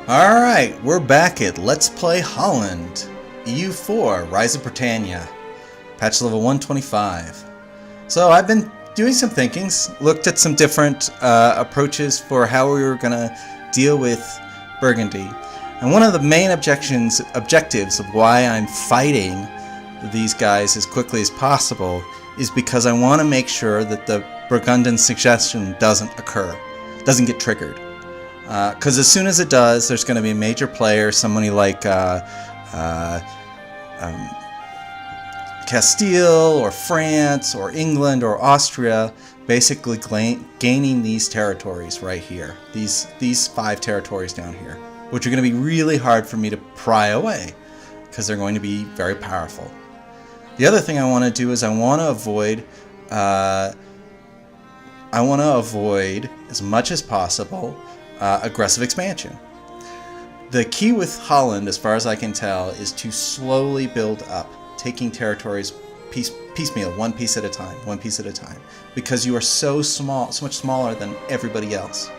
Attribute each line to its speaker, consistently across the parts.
Speaker 1: Alright, we're back at Let's Play Holland. EU4, Rise of Britannia. Patch level 125. So I've been doing some thinking, looked at some different approaches for how we were going to deal with Burgundy. And one of the main objectives of why I'm fighting these guys as quickly as possible is because I want to make sure that the Burgundian suggestion doesn't get triggered. Because as soon as it does, there's going to be a major player, somebody like Castile or France or England or Austria, basically gaining these territories right here, these 5 territories down here, which are going to be really hard for me to pry away because they're going to be very powerful. The other thing I want to do is I want to avoid as much as possible aggressive expansion. The key with Holland, as far as I can tell, is to slowly build up, taking territories piecemeal, one piece at a time, because you are so small, so much smaller than everybody else.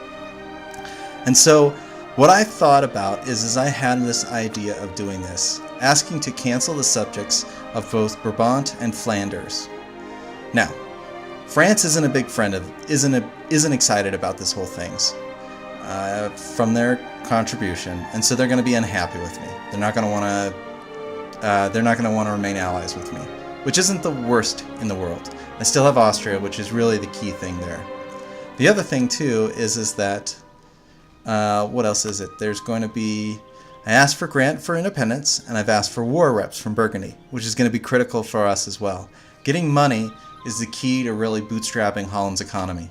Speaker 1: And so what I thought about is I had this idea of doing this, asking to cancel the subjects of both Brabant and Flanders. Now, France isn't a big friend of, isn't excited about this whole thing from their contribution, and so they're going to be unhappy with me. They're not going to want to remain allies with me, which isn't the worst in the world. I still have Austria, which is really the key thing there. The other thing too is that what else is it? There's going to be, I asked for grant for independence, and I've asked for war reps from Burgundy, which is going to be critical for us as well. Getting money is the key to really bootstrapping Holland's economy.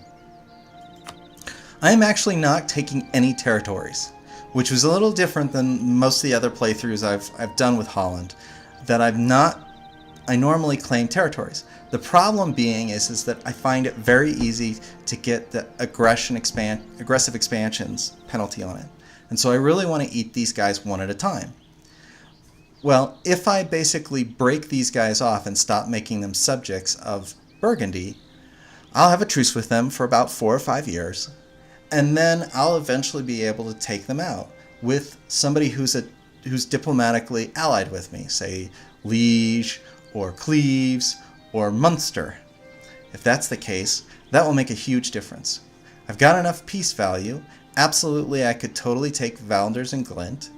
Speaker 1: I am actually not taking any territories, which was a little different than most of the other playthroughs I've done with Holland, that I normally claim territories. The problem being is that I find it very easy to get the aggressive expansions penalty on it. And so I really want to eat these guys one at a time. Well, if I basically break these guys off and stop making them subjects of Burgundy, I'll have a truce with them for about 4 or 5 years, and then I'll eventually be able to take them out with somebody who's diplomatically allied with me, say Liege or Cleves or Munster. If that's the case, that will make a huge difference. I've got enough peace value. Absolutely, I could totally take Valders and Glint.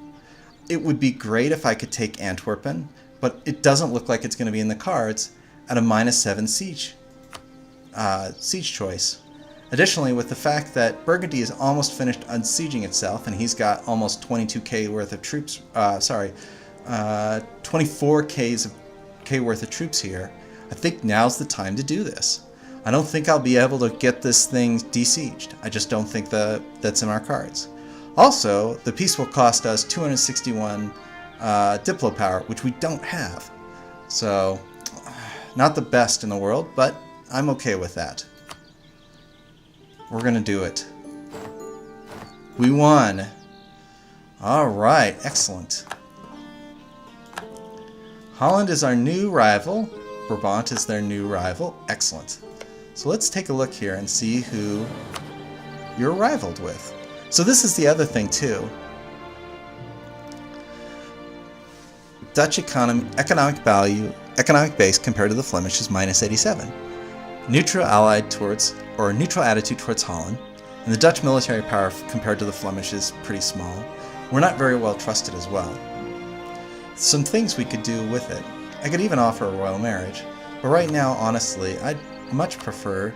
Speaker 1: It would be great if I could take Antwerpen, but it doesn't look like it's going to be in the cards at a -7 siege choice. Additionally, with the fact that Burgundy is almost finished unsieging itself, and he's got almost 22k worth of troops, 24k worth of troops here, I think now's the time to do this. I don't think I'll be able to get this thing desieged. I just don't think that's in our cards. Also, the peace will cost us 261 Diplo power, which we don't have. So, not the best in the world, but I'm okay with that. We're going to do it. We won. Alright, excellent. Holland is our new rival. Brabant is their new rival. Excellent. So let's take a look here and see who you're rivaled with. So this is the other thing too. Dutch economic base compared to the Flemish is -87. Neutral attitude towards Holland, and the Dutch military power compared to the Flemish is pretty small. We're not very well trusted as well. Some things we could do with it. I could even offer a royal marriage, but right now, honestly, I'd much prefer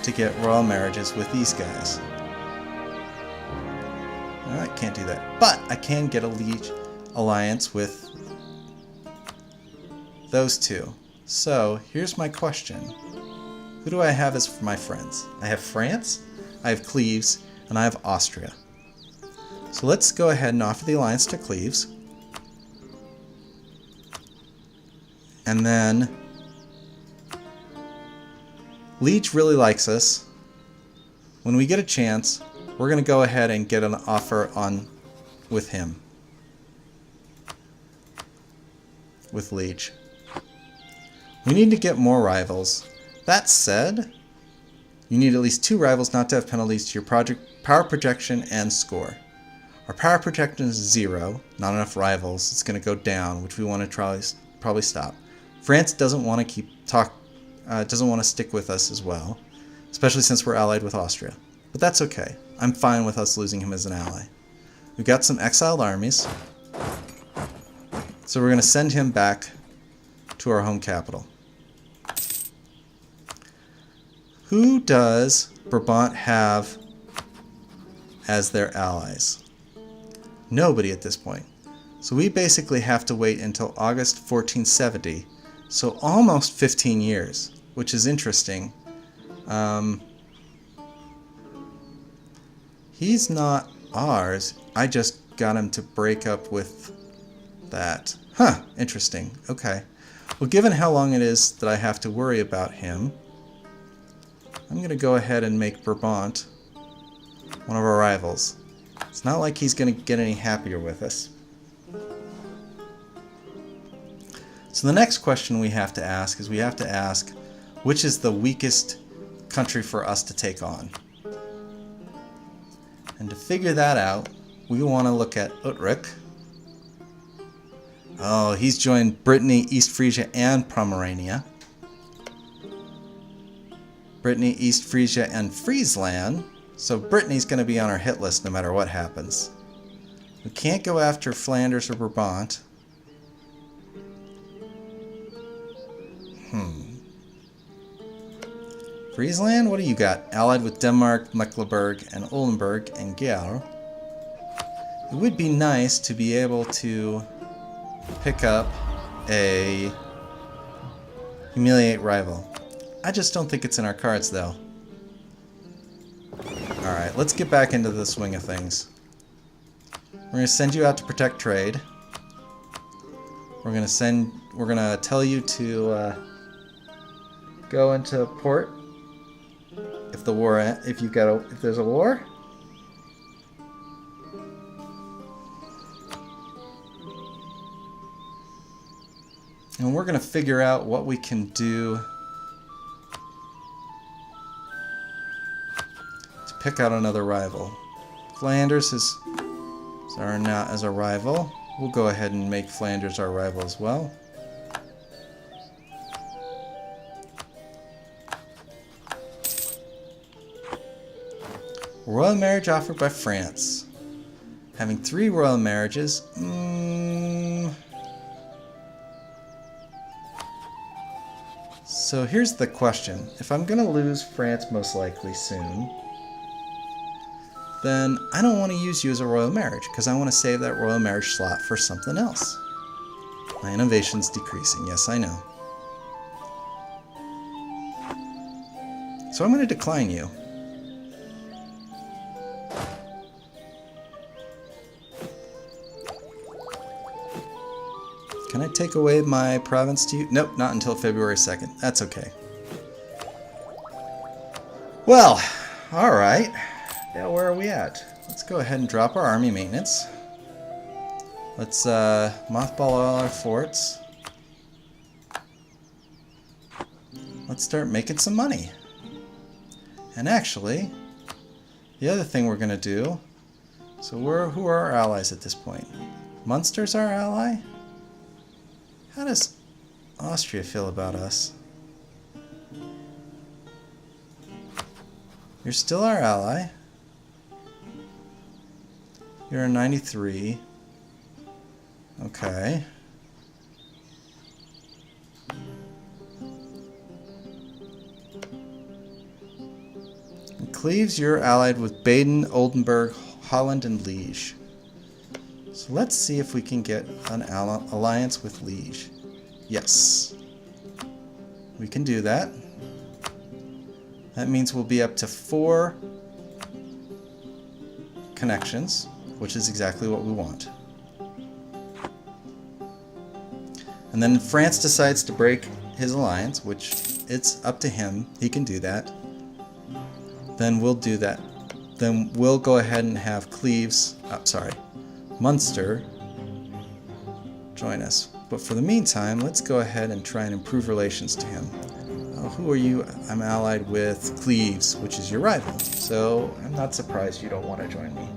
Speaker 1: to get royal marriages with these guys. I can't do that, but I can get a liege alliance with those two. So here's my question. Who do I have as my friends? I have France, I have Cleves, and I have Austria. So let's go ahead and offer the alliance to Cleves. And then Liege really likes us. When we get a chance, we're going to go ahead and get an offer on with him. With Liege. We need to get more rivals. That said, you need at least 2 rivals not to have penalties to your power projection and score. Our power projection is 0, not enough rivals. It's going to go down, which we want to probably stop. France doesn't want to doesn't want to stick with us as well, especially since we're allied with Austria. But that's okay. I'm fine with us losing him as an ally. We've got some exiled armies, so we're going to send him back to our home capital. Who does Brabant have as their allies? Nobody at this point. So we basically have to wait until August 1470, so almost 15 years, which is interesting. He's not ours. I just got him to break up with that. Huh, interesting. Okay. Well, given how long it is that I have to worry about him, I'm going to go ahead and make Brabant one of our rivals. It's not like he's going to get any happier with us. So the next question we have to ask is which is the weakest country for us to take on? And to figure that out, we want to look at Utrecht. Oh, he's joined Brittany, East Frisia, and Pomerania. Brittany, East Frisia, and Friesland. So Brittany's going to be on our hit list no matter what happens. We can't go after Flanders or Brabant. Friesland, what do you got? Allied with Denmark, Mecklenburg, and Oldenburg, and Gale. It would be nice to be able to pick up a humiliate rival. I just don't think it's in our cards, though. Alright, let's get back into the swing of things. We're going to send you out to protect trade. We're going to tell you to go into port if there's a war. And we're going to figure out what we can do to pick out another rival. Flanders is not as a rival. We'll go ahead and make Flanders our rival as well. Royal marriage offered by France. Having 3 royal marriages. So here's the question. If I'm going to lose France most likely soon, then I don't want to use you as a royal marriage because I want to save that royal marriage slot for something else. My innovation's decreasing. Yes, I know. So I'm going to decline you. Can I take away my province to you? Nope, not until February 2nd. That's okay. Well, alright. Yeah, where are we at? Let's go ahead and drop our army maintenance. Let's mothball all our forts. Let's start making some money. And actually, the other thing we're going to do, so who are our allies at this point? Munster's our ally? How does Austria feel about us? You're still our ally. You're a 93. Okay. In Cleves, you're allied with Baden, Oldenburg, Holland, and Liege. So let's see if we can get an alliance with Liege. Yes. We can do that. That means we'll be up to 4 connections, which is exactly what we want. And then France decides to break his alliance, which it's up to him. He can do that. Then we'll do that. Then we'll go ahead and have Cleves, Munster join us. But for the meantime, let's go ahead and try and improve relations to him. Who are you? I'm allied with Cleves, which is your rival. So I'm not surprised you don't want to join me.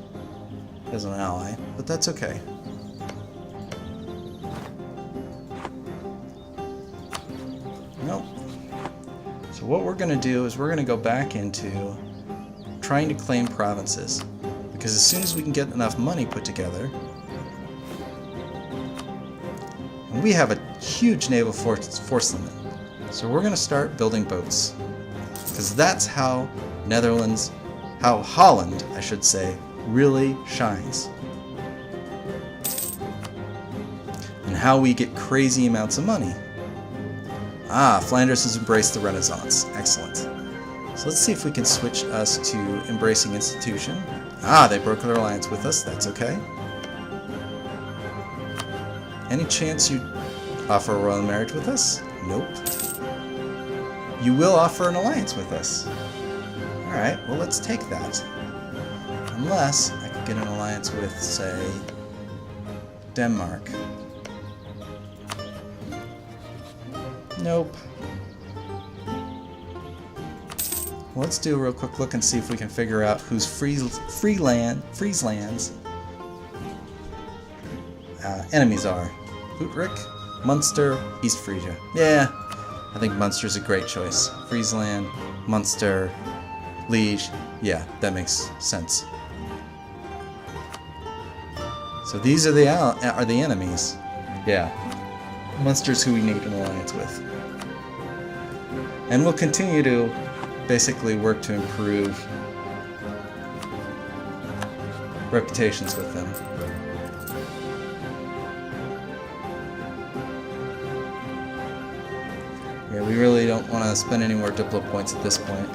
Speaker 1: as an ally, but that's okay. Nope. So what we're going to do is we're going to go back into trying to claim provinces. Because as soon as we can get enough money put together, and we have a huge naval force limit, so we're going to start building boats. Because that's how Holland, I should say, really shines. And how we get crazy amounts of money. Ah, Flanders has embraced the Renaissance. Excellent. So let's see if we can switch us to embracing institution. Ah, they broke their alliance with us. That's okay. Any chance you offer a royal marriage with us? Nope. You will offer an alliance with us. Alright, well let's take that. Unless I could get an alliance with, say, Denmark. Nope. Well, let's do a real quick look and see if we can figure out whose Friesland's enemies are. Utrecht, Munster, East Frisia. Yeah, I think Munster's a great choice. Friesland, Munster, Liege. Yeah, that makes sense. So these are the enemies. Yeah, Munster's who we need an alliance with. And we'll continue to basically work to improve reputations with them. Yeah, we really don't want to spend any more Diplo points at this point.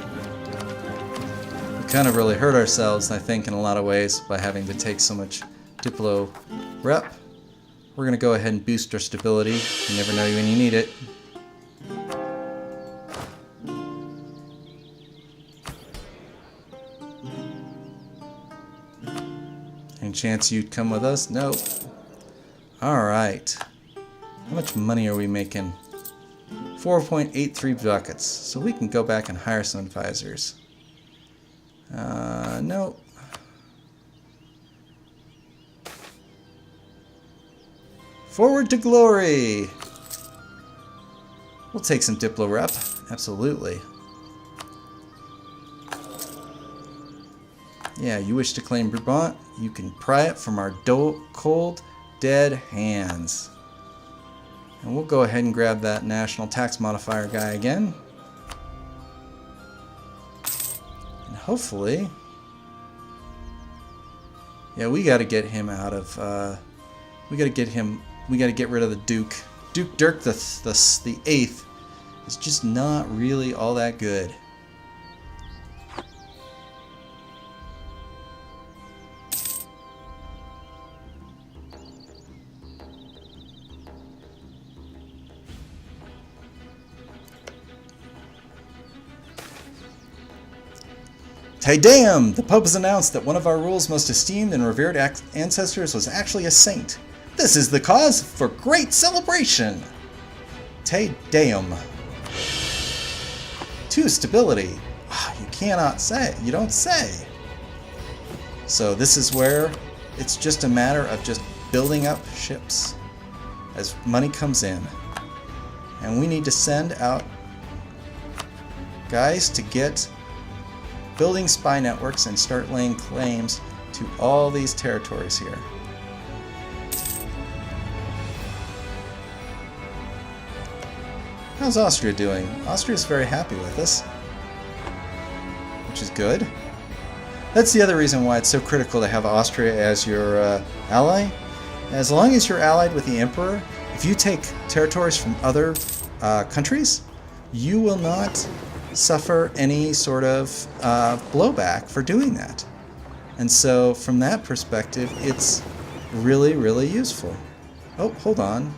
Speaker 1: We kind of really hurt ourselves, I think, in a lot of ways by having to take so much Diplo rep. We're going to go ahead and boost our stability. You never know when you need it. Any chance you'd come with us? Nope. Alright. How much money are we making? 4.83 buckets. So we can go back and hire some advisors. Nope. Forward to glory! We'll take some Diplo rep. Absolutely. Yeah, you wish to claim Brabant? You can pry it from our cold, dead hands. And we'll go ahead and grab that national tax modifier guy again. And hopefully... Yeah, we gotta get him out of... we gotta get rid of the Duke. Duke Dirk the 8th is just not really all that good. Hey damn! The Pope has announced that one of our rule's most esteemed and revered ancestors was actually a saint. This is the cause for great celebration! Te Deum. 2. Stability. You cannot say. You don't say. So this is where it's just a matter of just building up ships as money comes in. And we need to send out guys to get building spy networks and start laying claims to all these territories here. How's Austria doing? Austria's very happy with us, which is good. That's the other reason why it's so critical to have Austria as your ally. As long as you're allied with the Emperor, if you take territories from other countries, you will not suffer any sort of blowback for doing that. And so from that perspective, it's really, really useful. Oh, hold on.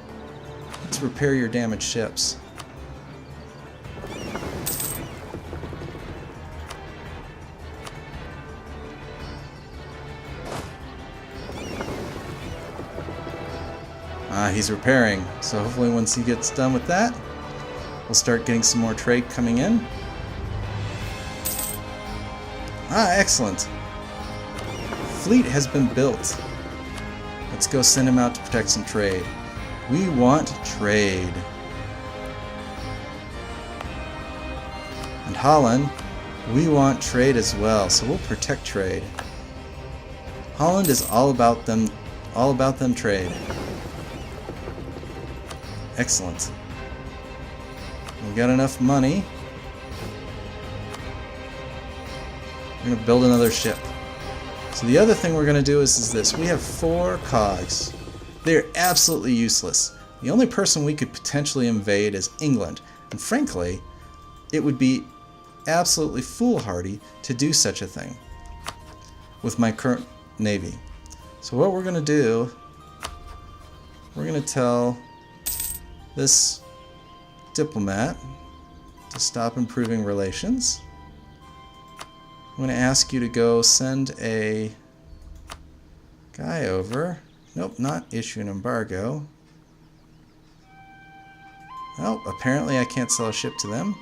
Speaker 1: Let's repair your damaged ships. He's repairing, so hopefully once he gets done with that, we'll start getting some more trade coming in. Excellent. fleet has been built. Let's go send him out to protect some trade. We want trade. And Holland, we want trade as well, so we'll protect trade. Holland is all about them trade. Excellent. We've got enough money. We're going to build another ship. So the other thing we're going to do is this. We have 4 cogs. They're absolutely useless. The only person we could potentially invade is England. And frankly, it would be absolutely foolhardy to do such a thing with my current navy. So what we're going to do, we're going to tell this diplomat to stop improving relations. I'm going to ask you to go send a guy over. Nope, not issue an embargo. Oh, apparently I can't sell a ship to them.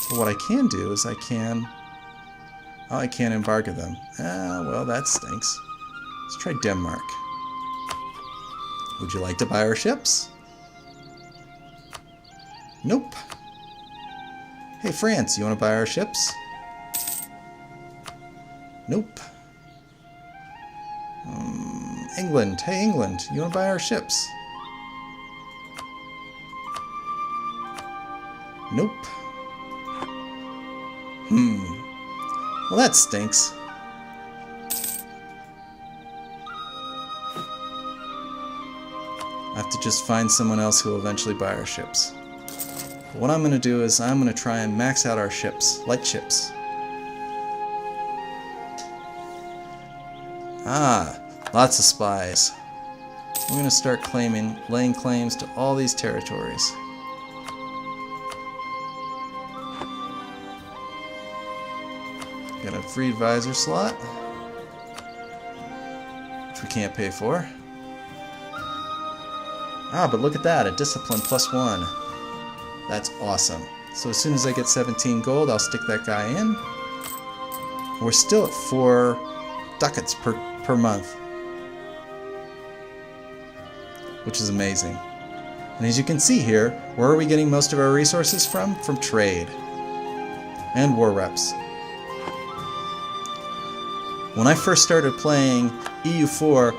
Speaker 1: But what I can do is I can embargo them. Ah, well, that stinks. Let's try Denmark. Would you like to buy our ships? Nope. Hey, France, you want to buy our ships? Nope. England. Hey, England, you want to buy our ships? Nope. Well, that stinks. I have to just find someone else who will eventually buy our ships. But what I'm going to do is I'm going to try and max out our ships, light ships. Ah, lots of spies. We're going to start laying claims to all these territories. Got a free advisor slot, which we can't pay for. Ah, but look at that, a discipline +1. That's awesome. So as soon as I get 17 gold, I'll stick that guy in. We're still at 4 ducats per month, which is amazing. And as you can see here, where are we getting most of our resources from? From trade and war reps. When I first started playing EU4,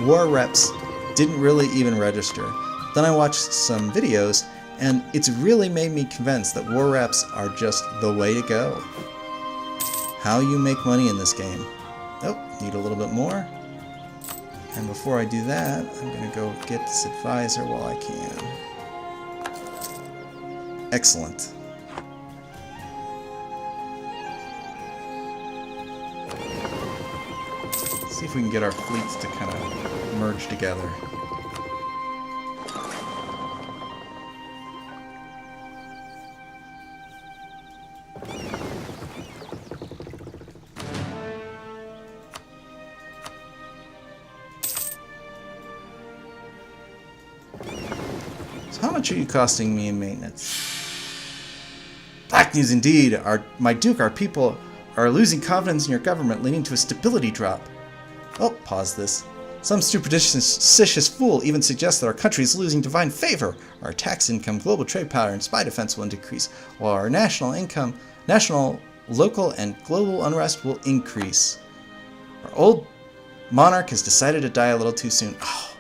Speaker 1: war reps didn't really even register. Then I watched some videos, and it's really made me convinced that war reps are just the way to go. How you make money in this game. Oh, need a little bit more. And before I do that, I'm going to go get this advisor while I can. Excellent. See if we can get our fleets to kind of merge together. So how much are you costing me in maintenance? Black news indeed. My Duke, our people are losing confidence in your government, leading to a stability drop. Oh, pause this. Some superstitious fool even suggests that our country is losing divine favor. Our tax income, global trade power, and spy defense will decrease, while our national, local, and global unrest will increase. Our old monarch has decided to die a little too soon. Oh,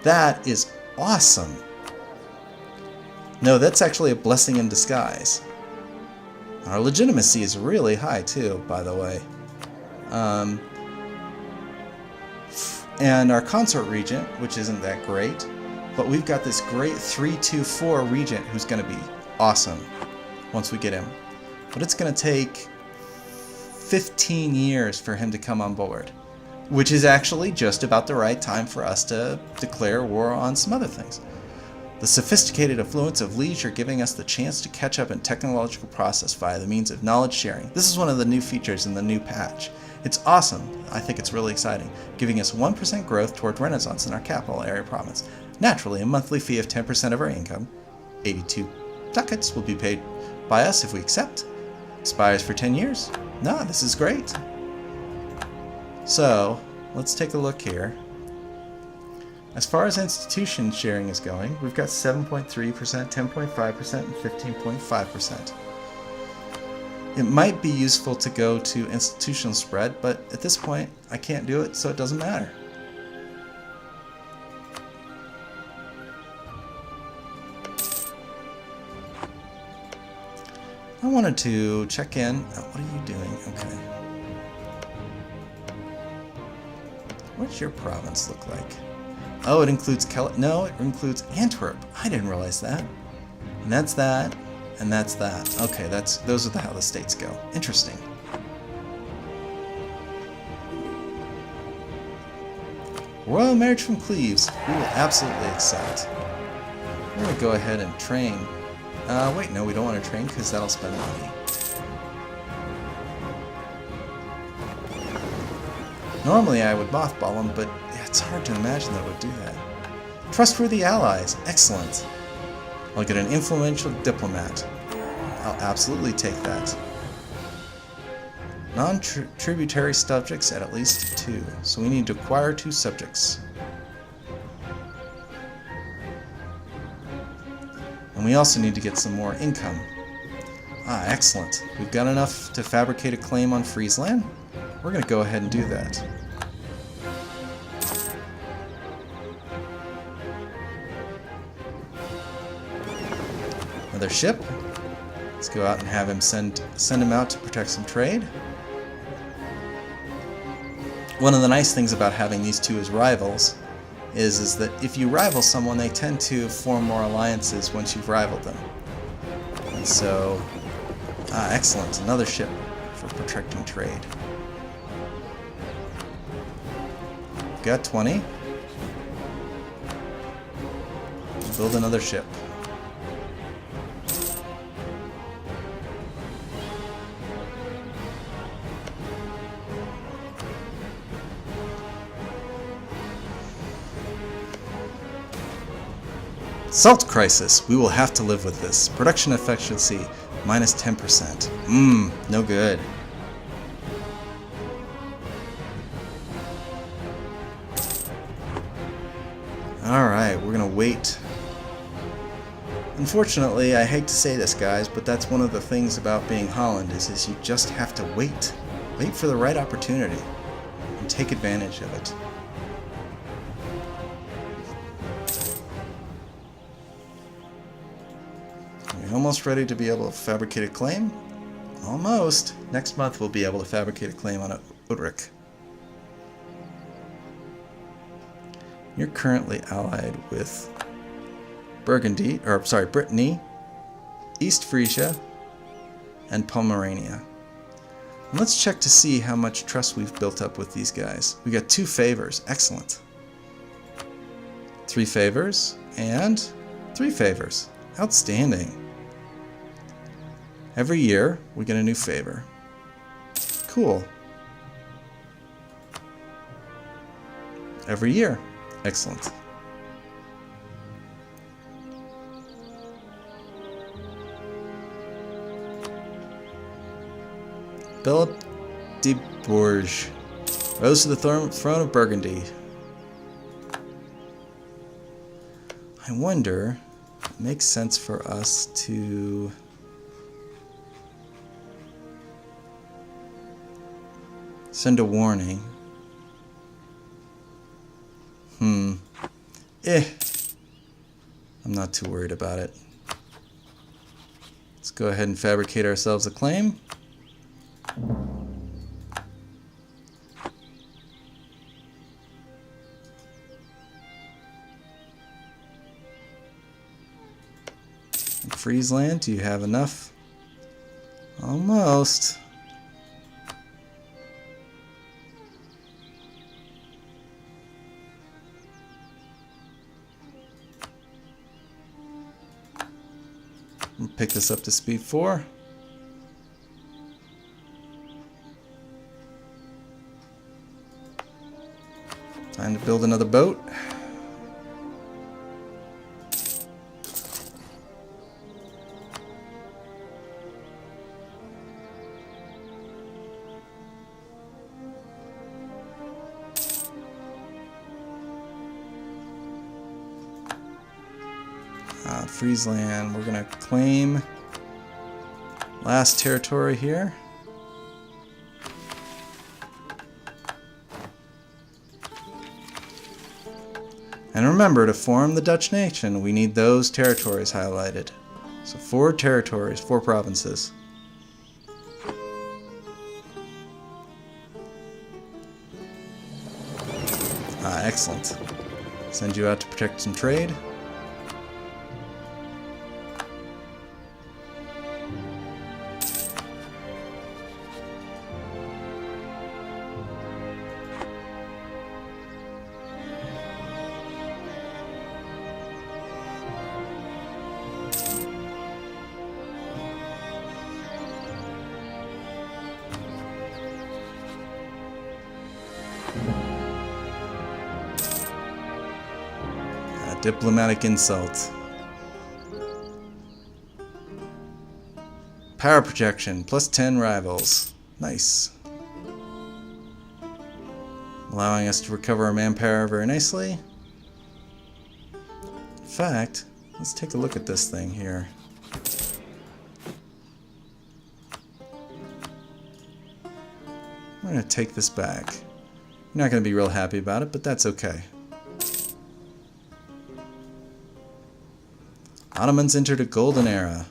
Speaker 1: that is awesome. No, that's actually a blessing in disguise. Our legitimacy is really high too, by the way. And our consort regent, which isn't that great, but we've got this great 3-2-4 regent who's going to be awesome once we get him. But it's going to take 15 years for him to come on board, which is actually just about the right time for us to declare war on some other things. The sophisticated affluence of liege are giving us the chance to catch up in technological process via the means of knowledge sharing. This is one of the new features in the new patch. It's awesome. I think it's really exciting, giving us 1% growth toward Renaissance in our capital area province. Naturally, a monthly fee of 10% of our income, 82 ducats, will be paid by us if we accept. Expires for 10 years. No, this is great. So, let's take a look here. As far as institution sharing is going, we've got 7.3%, 10.5%, and 15.5%. It might be useful to go to institutional spread, but at this point, I can't do it, so it doesn't matter. I wanted to check in. Oh, what are you doing? Okay. What's your province look like? Oh, it includes no, it includes Antwerp. I didn't realize that. And that's that, and that's that. Okay, those are how the states go. Interesting. Royal marriage from Cleves. We will absolutely accept. We're gonna go ahead and train. Wait, no, we don't want to train because that'll spend money. Normally I would mothball them, but it's hard to imagine that it would do that. Trustworthy allies. Excellent. I'll get an influential diplomat. I'll absolutely take that. Non-tributary subjects at least 2. So we need to acquire 2 subjects. And we also need to get some more income. Ah, excellent. We've got enough to fabricate a claim on Friesland. We're going to go ahead and do that. Another ship. Let's go out and have him send him out to protect some trade. One of the nice things about having these two as rivals is that if you rival someone, they tend to form more alliances once you've rivaled them. And so, excellent. Another ship for protecting trade. Got 20. Build another ship. Salt crisis. We will have to live with this. Production efficiency minus 10%. No good. Alright, we're gonna wait. Unfortunately, I hate to say this, guys, but that's one of the things about being Holland is you just have to wait. Wait for the right opportunity and take advantage of it. We're almost ready to be able to fabricate a claim. Almost. Next month we'll be able to fabricate a claim on Udrich. You're currently allied with Britannia, East Frisia, and Pomerania. And let's check to see how much trust we've built up with these guys. We got 2 favors. Excellent. 3 favors and 3 favors. Outstanding. Every year we get a new favor. Cool. Every year. Excellent. Philip de Bourges rose to the throne of Burgundy. I wonder, it makes sense for us to send a warning. I'm not too worried about it. Let's go ahead and fabricate ourselves a claim. Friesland, do you have enough? Almost. We'll pick this up to speed 4. Time to build another boat. Friesland, we're going to claim last territory here. And remember, to form the Dutch nation, we need those territories highlighted. So 4 territories, 4 provinces. Excellent. Send you out to protect some trade. Diplomatic insult. Power projection, plus 10 rivals. Nice. Allowing us to recover our manpower very nicely. In fact, let's take a look at this thing here. I'm going to take this back. You're not going to be real happy about it, but that's okay. Ottomans entered a golden era.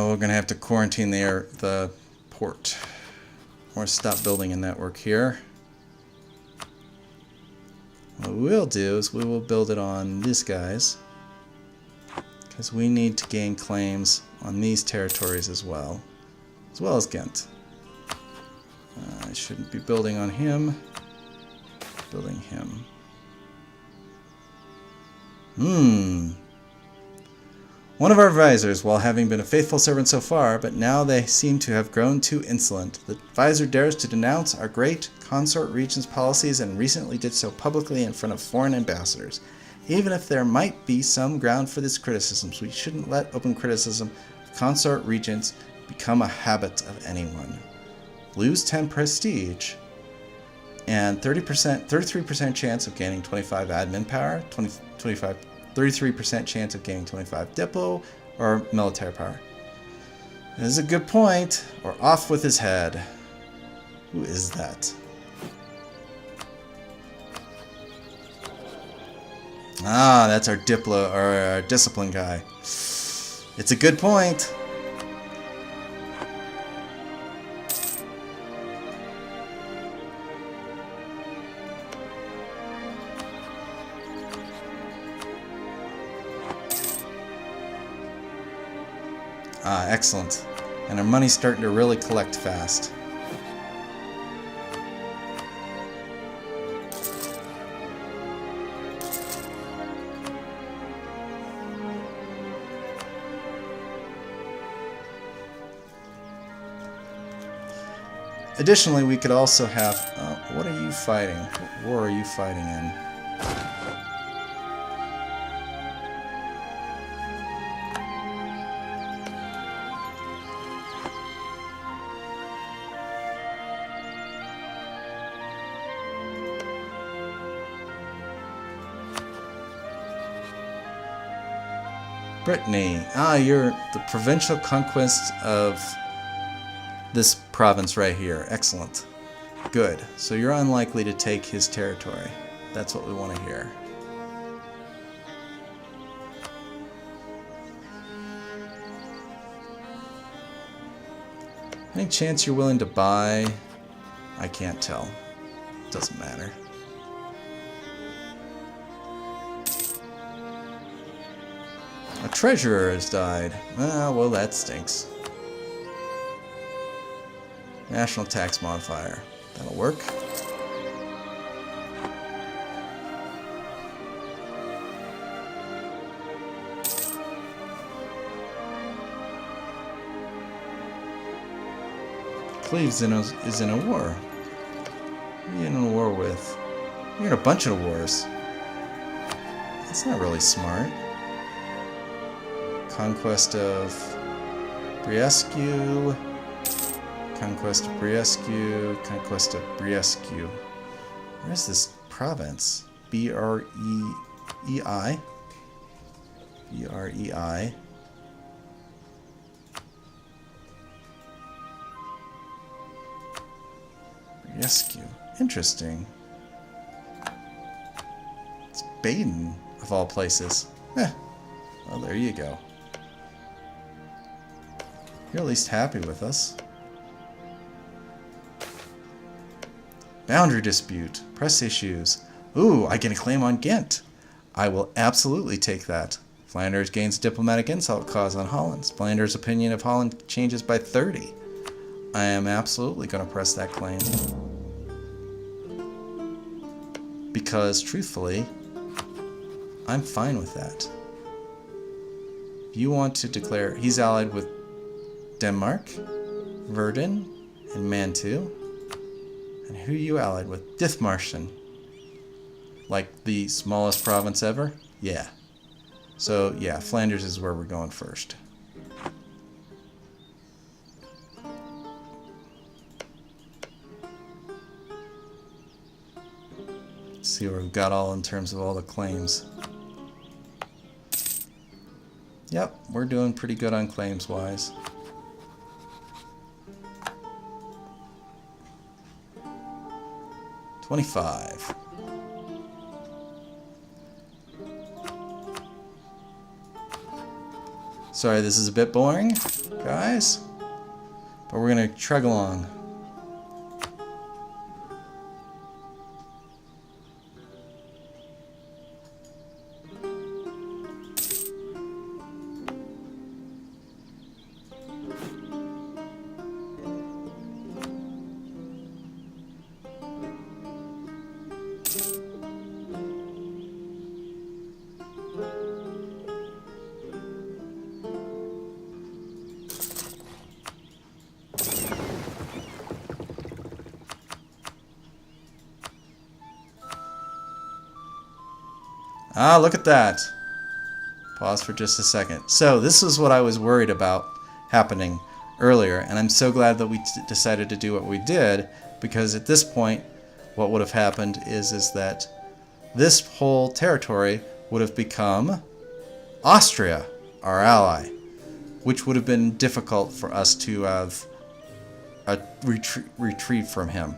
Speaker 1: We're going to have to quarantine the port. Or stop building a network here. What we'll do is we will build it on these guys. Because we need to gain claims on these territories as well as Ghent. I shouldn't be building on him. Building him. One of our advisors, while having been a faithful servant so far, but now they seem to have grown too insolent. The advisor dares to denounce our great consort regent's policies and recently did so publicly in front of foreign ambassadors. Even if there might be some ground for this criticism, we shouldn't let open criticism of consort regents become a habit of anyone. Lose 10 prestige and 33% chance of gaining 25 admin power, 33% chance of gaining 25 diplo or military power. This is a good point. Or off with his head. Who is that? Ah, that's our diplo or our discipline guy. It's a good point. Ah, excellent. And our money's starting to really collect fast. Additionally, we could also have... what are you fighting? What war are you fighting in? Britannia. Ah, you're the provincial conquest of this province right here. Excellent. Good. So you're unlikely to take his territory. That's what we want to hear. Any chance you're willing to buy? I can't tell. Doesn't matter. A treasurer has died. Ah, well, that stinks. National tax modifier. That'll work. Cleves is in a war. Who are you in a war with? You're in a bunch of wars. That's not really smart. Conquest of Briescu. Conquest of Briescu. Conquest of Briescu. Where's this province? B-R-E-E-I. B-R-E-I. Briescu. Interesting. It's Baden, of all places. Well, there you go. You're at least happy with us. Boundary dispute. Press issues. Ooh, I get a claim on Ghent. I will absolutely take that. Flanders gains diplomatic insult cause on Holland. Flanders' opinion of Holland changes by 30. I am absolutely going to press that claim. Because, truthfully, I'm fine with that. If you want to declare... He's allied with Denmark, Verdun, and Mantua. And who are you allied with? Dithmarschen. Like the smallest province ever? Yeah. So, yeah, Flanders is where we're going first. Let's see what we've got all in terms of all the claims. Yep, we're doing pretty good on claims-wise. $25. Sorry, this is a bit boring, guys, but we're gonna trudge along. Ah, look at that. Pause for just a second. So this is what I was worried about happening earlier, and I'm so glad that we decided to do what we did, because at this point what would have happened is that this whole territory would have become Austria, our ally, which would have been difficult for us to have retrieve from him.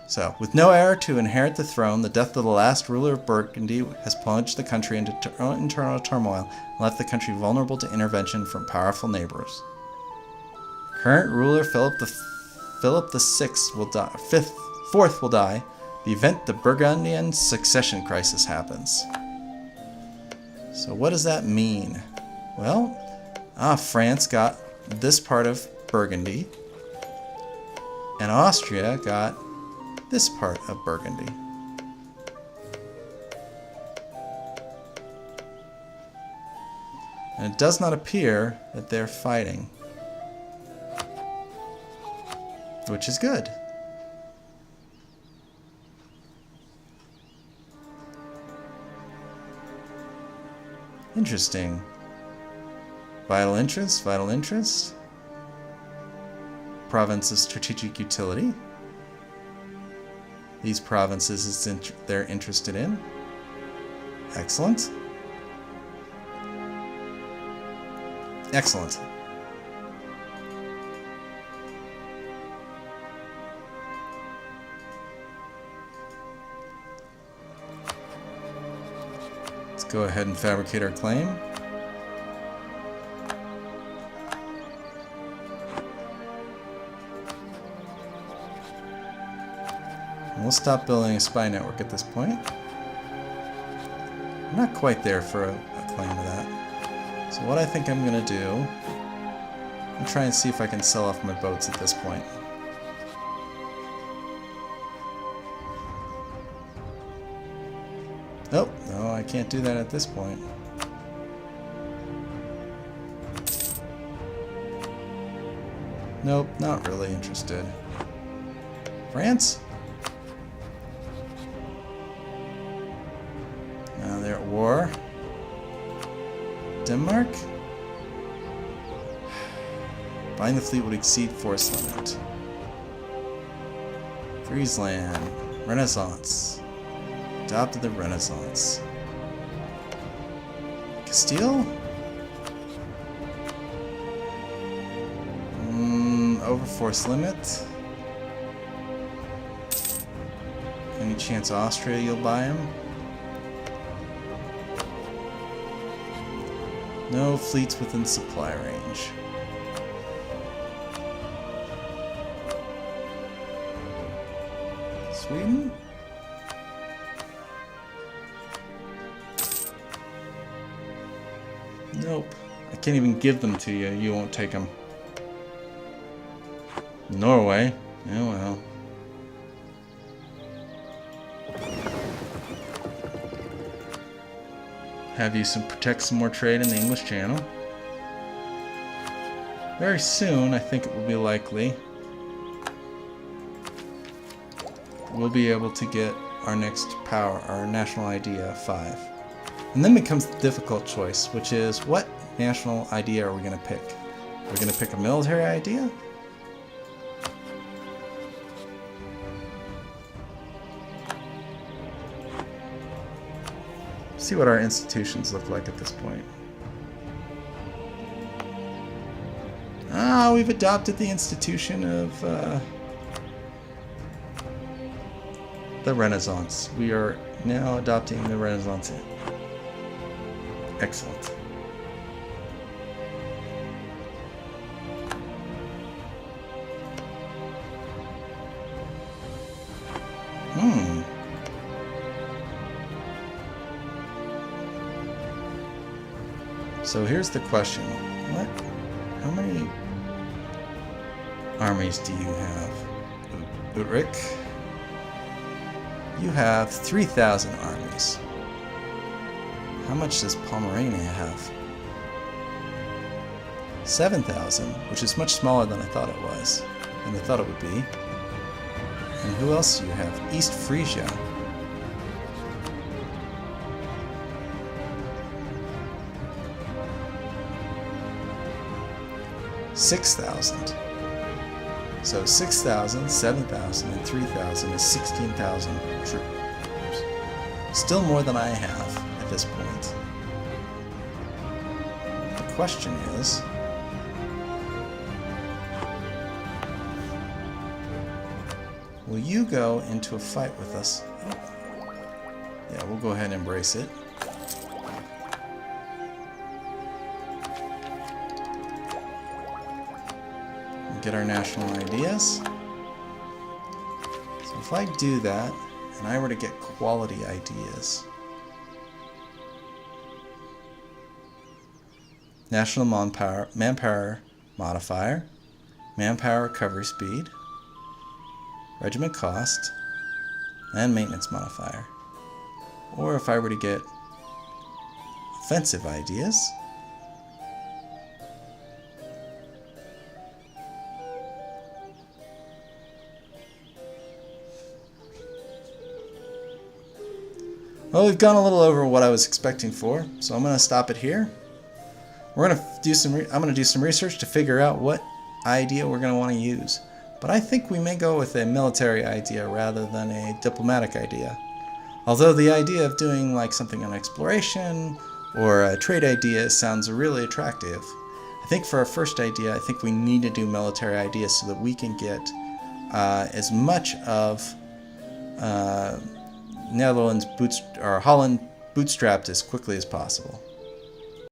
Speaker 1: So, with no heir to inherit the throne, the death of the last ruler of Burgundy has plunged the country into internal turmoil and left the country vulnerable to intervention from powerful neighbors. Current ruler Philip VI will die. Fourth will die. The event the Burgundian succession crisis happens. So, what does that mean? Well, France got this part of Burgundy, and Austria got this part of Burgundy. And it does not appear that they're fighting, which is good. Interesting. Vital interest, vital interest. Province of strategic utility. These provinces they're interested in. Excellent. Excellent. Let's go ahead and fabricate our claim. And we'll stop building a spy network at this point. I'm not quite there for a claim to that. So what I think I'm going to do, I'm try and see if I can sell off my boats at this point. Oh, no, I can't do that at this point. Nope, not really interested. France? Now they're at war. Denmark? Buying the fleet would exceed force limit. Friesland. Renaissance. Adopted the Renaissance. Castile? Over force limit. Any chance Austria you'll buy him? No fleets within supply range. Sweden? Nope. I can't even give them to you. You won't take them. Norway? Oh well. Have you protect some more trade in the English Channel? Very soon, I think it will be likely, we'll be able to get our next power, our national idea 5. And then becomes the difficult choice, which is what national idea are we going to pick? Are we going to pick a military idea? See what our institutions look like at this point. Ah, we've adopted the institution of the Renaissance. We are now adopting the Renaissance. Excellent. So here's the question. How many armies do you have? Ulrich? You have 3,000 armies. How much does Pomerania have? 7,000, which is much smaller than I thought it was, than I thought it would be. And who else do you have? East Frisia. 6,000. So 6,000, 7,000, and 3,000 is 16,000 troops. Still more than I have at this point. The question is, will you go into a fight with us? Oh. Yeah, we'll go ahead and embrace it. Get our national ideas. So if I do that, and I were to get quality ideas. National manpower modifier, manpower recovery speed, regiment cost, and maintenance modifier. Or if I were to get offensive ideas, well, we've gone a little over what I was expecting for, so I'm going to stop it here. We're going to do I'm going to do some research to figure out what idea we're going to want to use. But I think we may go with a military idea rather than a diplomatic idea. Although the idea of doing like something on exploration or a trade idea sounds really attractive. I think for our first idea, I think we need to do military ideas so that we can get as much of Holland bootstrapped as quickly as possible.